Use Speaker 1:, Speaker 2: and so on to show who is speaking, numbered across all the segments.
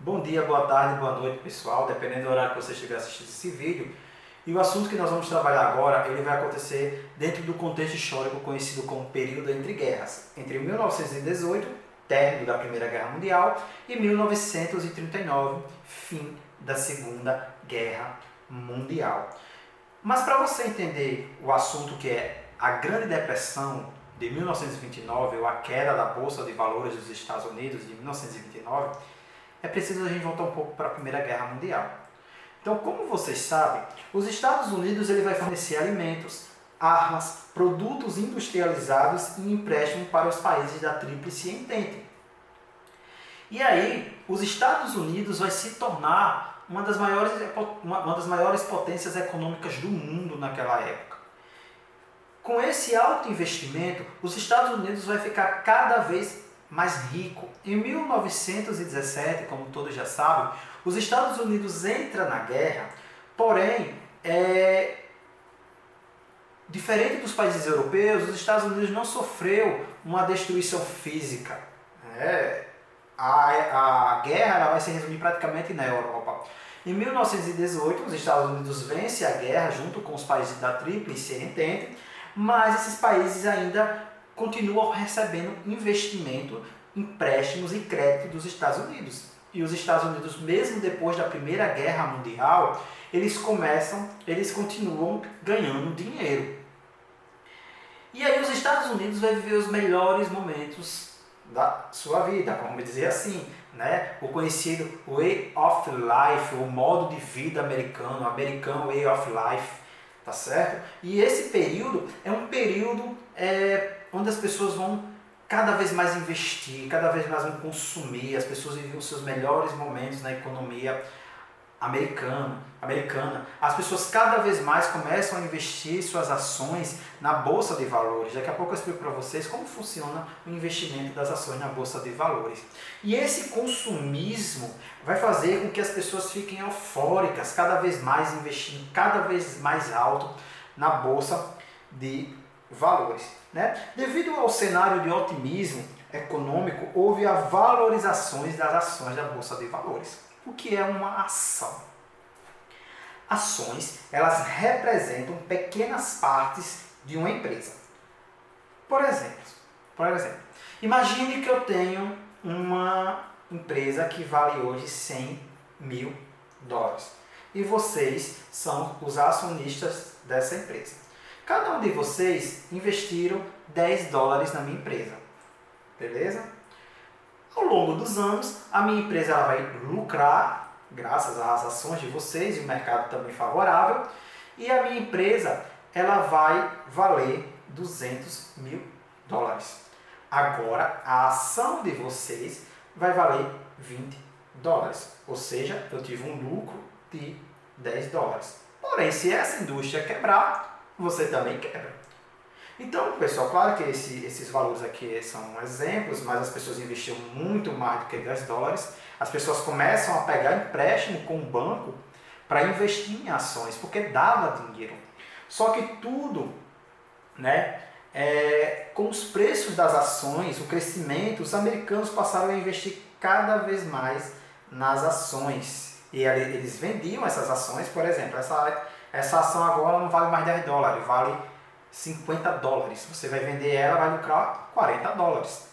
Speaker 1: Bom dia, boa tarde, boa noite, pessoal, dependendo do horário que você estiver assistindo esse vídeo. E o assunto que nós vamos trabalhar agora, ele vai acontecer dentro do contexto histórico conhecido como período entre guerras, entre 1918, término da Primeira Guerra Mundial, e 1939, fim da Segunda Guerra Mundial. Mas para você entender o assunto que é a Grande Depressão de 1929, ou a queda da Bolsa de Valores dos Estados Unidos de 1929, é preciso a gente voltar um pouco para a Primeira Guerra Mundial. Então, como vocês sabem, os Estados Unidos ele vai fornecer alimentos, armas, produtos industrializados e empréstimo para os países da Tríplice Entente. E aí, os Estados Unidos vai se tornar uma das maiores potências econômicas do mundo naquela época. Com esse alto investimento, os Estados Unidos vai ficar cada vez mais rico. Em 1917, como todos já sabem, os Estados Unidos entram na guerra, porém, diferente dos países europeus, os Estados Unidos não sofreu uma destruição física. A guerra ela vai se resumir praticamente na Europa. Em 1918, os Estados Unidos vencem a guerra junto com os países da Tríplice Entente, mas esses países ainda continuam recebendo investimento, empréstimos e crédito dos Estados Unidos. E os Estados Unidos, mesmo depois da Primeira Guerra Mundial, eles continuam ganhando dinheiro. E aí os Estados Unidos vai viver os melhores momentos da sua vida, vamos dizer assim, né? O conhecido Way of Life, o modo de vida americano, American Way of Life, tá certo? E esse período é um período onde as pessoas vão cada vez mais investir, cada vez mais vão consumir, as pessoas vivem os seus melhores momentos na economia americana. As pessoas cada vez mais começam a investir suas ações na Bolsa de Valores. Daqui a pouco eu explico para vocês como funciona o investimento das ações na Bolsa de Valores. E esse consumismo vai fazer com que as pessoas fiquem eufóricas, cada vez mais investindo, cada vez mais alto na Bolsa de Valores. Né? Devido ao cenário de otimismo econômico, houve a valorização das ações da Bolsa de Valores. O que é uma ação? Ações, elas representam pequenas partes de uma empresa. Por exemplo, imagine que eu tenho uma empresa que vale hoje 100 mil dólares. E vocês são os acionistas dessa empresa. Cada um de vocês investiram 10 dólares na minha empresa. Beleza? Ao longo dos anos, a minha empresa ela vai lucrar, graças às ações de vocês e o mercado também favorável, e a minha empresa ela vai valer 200 mil dólares. Agora, a ação de vocês vai valer 20 dólares, ou seja, eu tive um lucro de 10 dólares. Porém, se essa indústria quebrar, você também quebra. Então, pessoal, claro que esses valores aqui são exemplos, mas as pessoas investiam muito mais do que 10 dólares. As pessoas começam a pegar empréstimo com o banco para investir em ações, porque dava dinheiro. Só que tudo, né, com os preços das ações, o crescimento, os americanos passaram a investir cada vez mais nas ações. E eles vendiam essas ações, por exemplo, essa ação agora não vale mais 10 dólares, vale 50 dólares. Você vai vender ela, vai lucrar 40 dólares,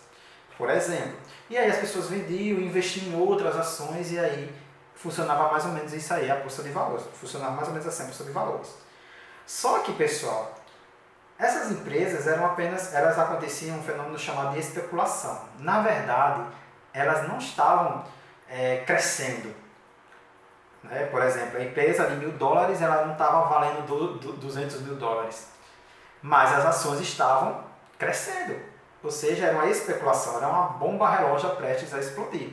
Speaker 1: por exemplo. E aí as pessoas vendiam, investiam em outras ações e aí funcionava mais ou menos isso aí, a Bolsa de Valores. Funcionava mais ou menos assim a Bolsa de Valores. Só que, pessoal, essas empresas elas aconteciam um fenômeno chamado de especulação. Na verdade, elas não estavam crescendo. Né? Por exemplo, a empresa de 1.000 dólares ela não estava valendo 200 mil dólares. Mas as ações estavam crescendo. Ou seja, era uma especulação, era uma bomba relógio prestes a explodir.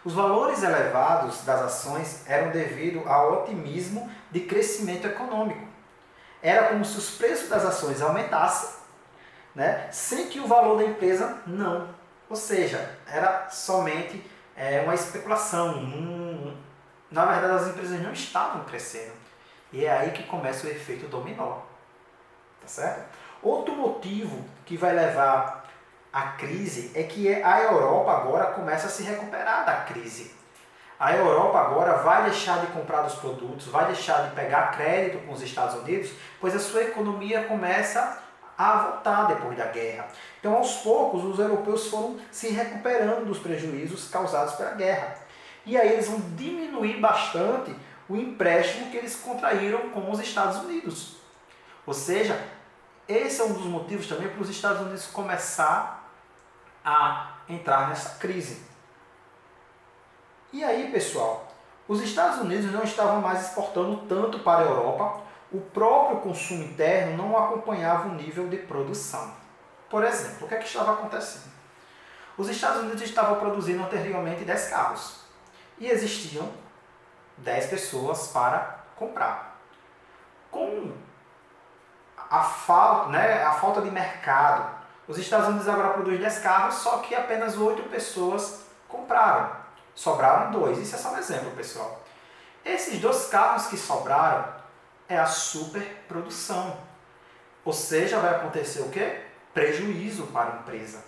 Speaker 1: Os valores elevados das ações eram devido ao otimismo de crescimento econômico. Era como se os preços das ações aumentassem, né, sem que o valor da empresa não. Ou seja, era somente uma especulação. Na verdade, as empresas não estavam crescendo. E é aí que começa o efeito dominó. Tá certo? Outro motivo que vai levar à crise é que a Europa agora começa a se recuperar da crise. A Europa agora vai deixar de comprar dos produtos, vai deixar de pegar crédito com os Estados Unidos, pois a sua economia começa a voltar depois da guerra. Então, aos poucos, os europeus foram se recuperando dos prejuízos causados pela guerra. E aí eles vão diminuir bastante o empréstimo que eles contraíram com os Estados Unidos. Ou seja, esse é um dos motivos também para os Estados Unidos começar a entrar nessa crise. E aí, pessoal, os Estados Unidos não estavam mais exportando tanto para a Europa, o próprio consumo interno não acompanhava o nível de produção. Por exemplo, o que é que estava acontecendo? Os Estados Unidos estavam produzindo anteriormente 10 carros e existiam 10 pessoas para comprar. Com a falta de mercado, os Estados Unidos agora produzem 10 carros, só que apenas 8 pessoas compraram. Sobraram 2. Isso é só um exemplo, pessoal. Esses 2 carros que sobraram é a superprodução. Ou seja, vai acontecer o quê? Prejuízo para a empresa.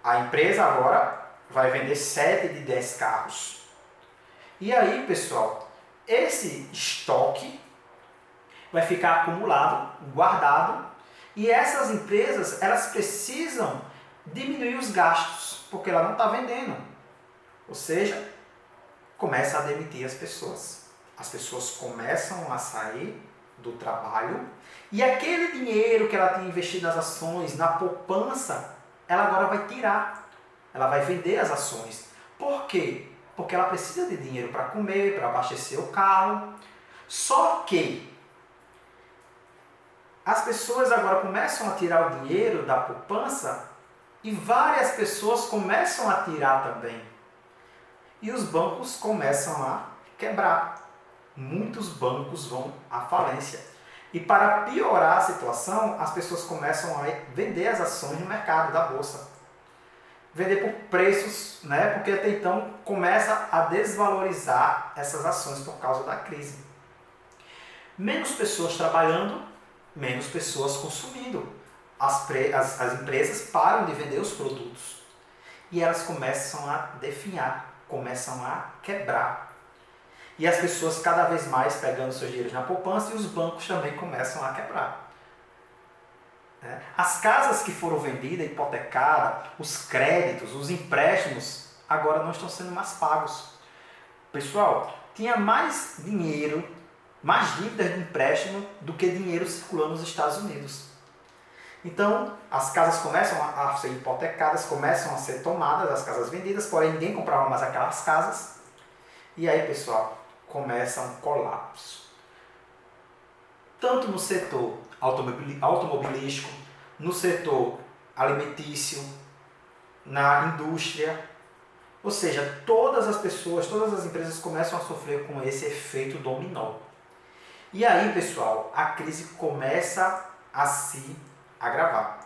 Speaker 1: A empresa agora vai vender 7 de 10 carros. E aí, pessoal, esse estoque vai ficar acumulado, guardado, e essas empresas, elas precisam diminuir os gastos, porque ela não está vendendo. Ou seja, começa a demitir as pessoas. As pessoas começam a sair do trabalho e aquele dinheiro que ela tinha investido nas ações, na poupança, ela agora vai tirar. Ela vai vender as ações. Por quê? Porque ela precisa de dinheiro para comer, para abastecer o carro. Só que as pessoas agora começam a tirar o dinheiro da poupança e várias pessoas começam a tirar também. E os bancos começam a quebrar. Muitos bancos vão à falência. E para piorar a situação, as pessoas começam a vender as ações no mercado da bolsa. Vender por preços, né? Porque até então começa a desvalorizar essas ações por causa da crise. Menos pessoas trabalhando, menos pessoas consumindo. As empresas param de vender os produtos. E elas começam a definhar, começam a quebrar. E as pessoas cada vez mais pegando seus dinheiros na poupança e os bancos também começam a quebrar. As casas que foram vendidas, hipotecadas, os créditos, os empréstimos, agora não estão sendo mais pagos. Pessoal, tinha mais dinheiro, mais dívidas de empréstimo do que dinheiro circulando nos Estados Unidos. Então, as casas começam a ser hipotecadas, começam a ser tomadas, as casas vendidas, porém ninguém comprava mais aquelas casas. E aí, pessoal, começa um colapso. Tanto no setor automobilístico, no setor alimentício, na indústria. Ou seja, todas as pessoas, todas as empresas começam a sofrer com esse efeito dominó. E aí, pessoal, a crise começa a se agravar.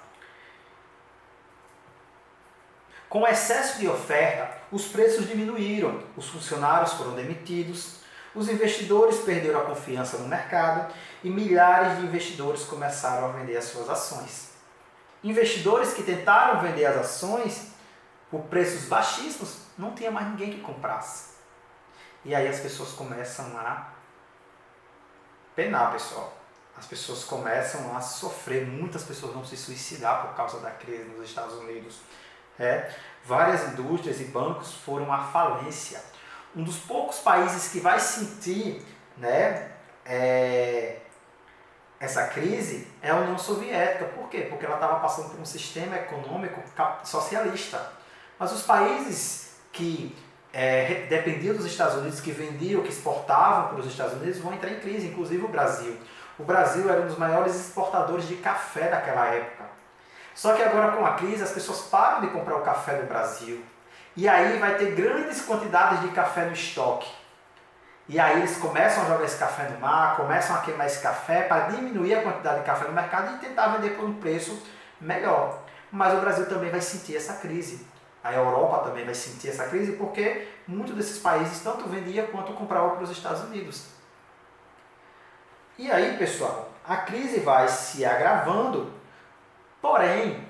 Speaker 1: Com o excesso de oferta, os preços diminuíram, os funcionários foram demitidos, os investidores perderam a confiança no mercado e milhares de investidores começaram a vender as suas ações. Investidores que tentaram vender as ações por preços baixíssimos, não tinha mais ninguém que comprasse. E aí as pessoas começam a penar, pessoal. As pessoas começam a sofrer, muitas pessoas vão se suicidar por causa da crise nos Estados Unidos. Várias indústrias e bancos foram à falência. Um dos poucos países que vai sentir, essa crise é a União Soviética. Por quê? Porque ela estava passando por um sistema econômico socialista. Mas os países que dependiam dos Estados Unidos, que vendiam, que exportavam para os Estados Unidos, vão entrar em crise, inclusive o Brasil. O Brasil era um dos maiores exportadores de café daquela época. Só que agora com a crise as pessoas param de comprar o café do Brasil. E aí vai ter grandes quantidades de café no estoque. E aí eles começam a jogar esse café no mar, começam a queimar esse café para diminuir a quantidade de café no mercado e tentar vender por um preço melhor. Mas o Brasil também vai sentir essa crise. A Europa também vai sentir essa crise porque muitos desses países tanto vendiam quanto compravam para os Estados Unidos. E aí, pessoal, a crise vai se agravando, porém,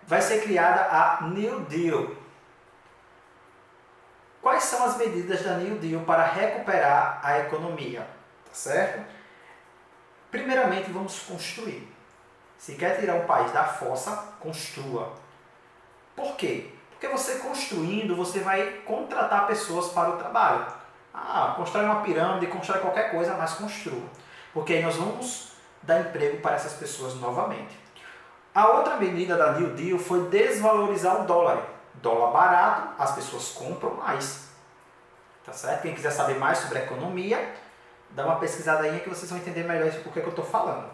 Speaker 1: vai ser criada a New Deal. Quais são as medidas da New Deal para recuperar a economia? Tá certo? Primeiramente, vamos construir. Se quer tirar o país da fossa, construa. Por quê? Porque você construindo, você vai contratar pessoas para o trabalho. Constrói uma pirâmide, constrói qualquer coisa, mas construa. Porque aí nós vamos dar emprego para essas pessoas novamente. A outra medida da New Deal foi desvalorizar o dólar. Dólar barato, as pessoas compram mais. Tá certo? Quem quiser saber mais sobre a economia, dá uma pesquisada aí que vocês vão entender melhor isso porque eu estou falando.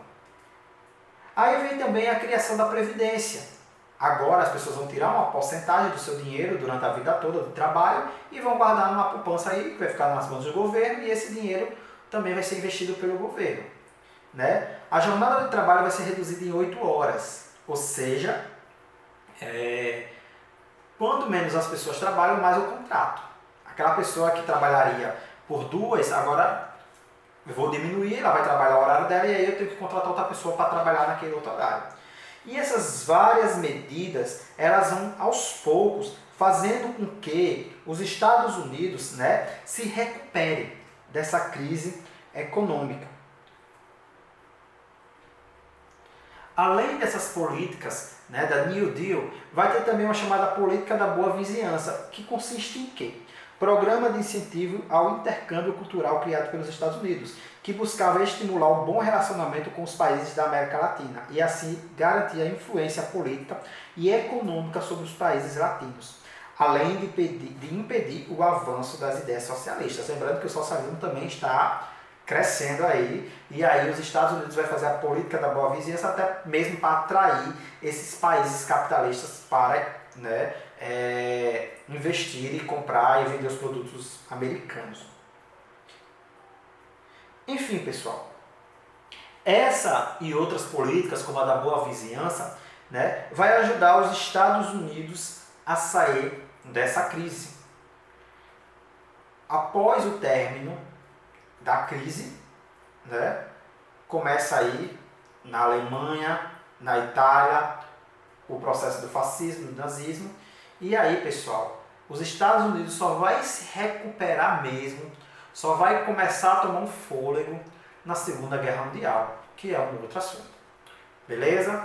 Speaker 1: Aí vem também a criação da Previdência. Agora as pessoas vão tirar uma porcentagem do seu dinheiro durante a vida toda do trabalho e vão guardar numa poupança aí que vai ficar nas mãos do governo e esse dinheiro também vai ser investido pelo governo. Né? A jornada de trabalho vai ser reduzida em 8 horas, ou seja, quanto menos as pessoas trabalham, mais o contrato. Aquela pessoa que trabalharia por 2, agora eu vou diminuir, ela vai trabalhar o horário dela e aí eu tenho que contratar outra pessoa para trabalhar naquele outro horário. E essas várias medidas, elas vão aos poucos fazendo com que os Estados Unidos, né, se recuperem dessa crise econômica. Além dessas políticas, né, da New Deal, vai ter também uma chamada política da boa vizinhança, que consiste em quê? Programa de incentivo ao intercâmbio cultural criado pelos Estados Unidos, que buscava estimular um bom relacionamento com os países da América Latina e assim garantir a influência política e econômica sobre os países latinos, além de impedir o avanço das ideias socialistas. Lembrando que o socialismo também está crescendo aí, e aí os Estados Unidos vai fazer a política da boa vizinhança até mesmo para atrair esses países capitalistas para, né, investir e comprar e vender os produtos americanos. Enfim, pessoal, essa e outras políticas, como a da boa vizinhança, né, vai ajudar os Estados Unidos a sair dessa crise. Após o término da crise, né, começa aí na Alemanha, na Itália, o processo do fascismo, do nazismo, e aí, pessoal, os Estados Unidos só vai se recuperar mesmo, só vai começar a tomar um fôlego na Segunda Guerra Mundial, que é um outro assunto. Beleza?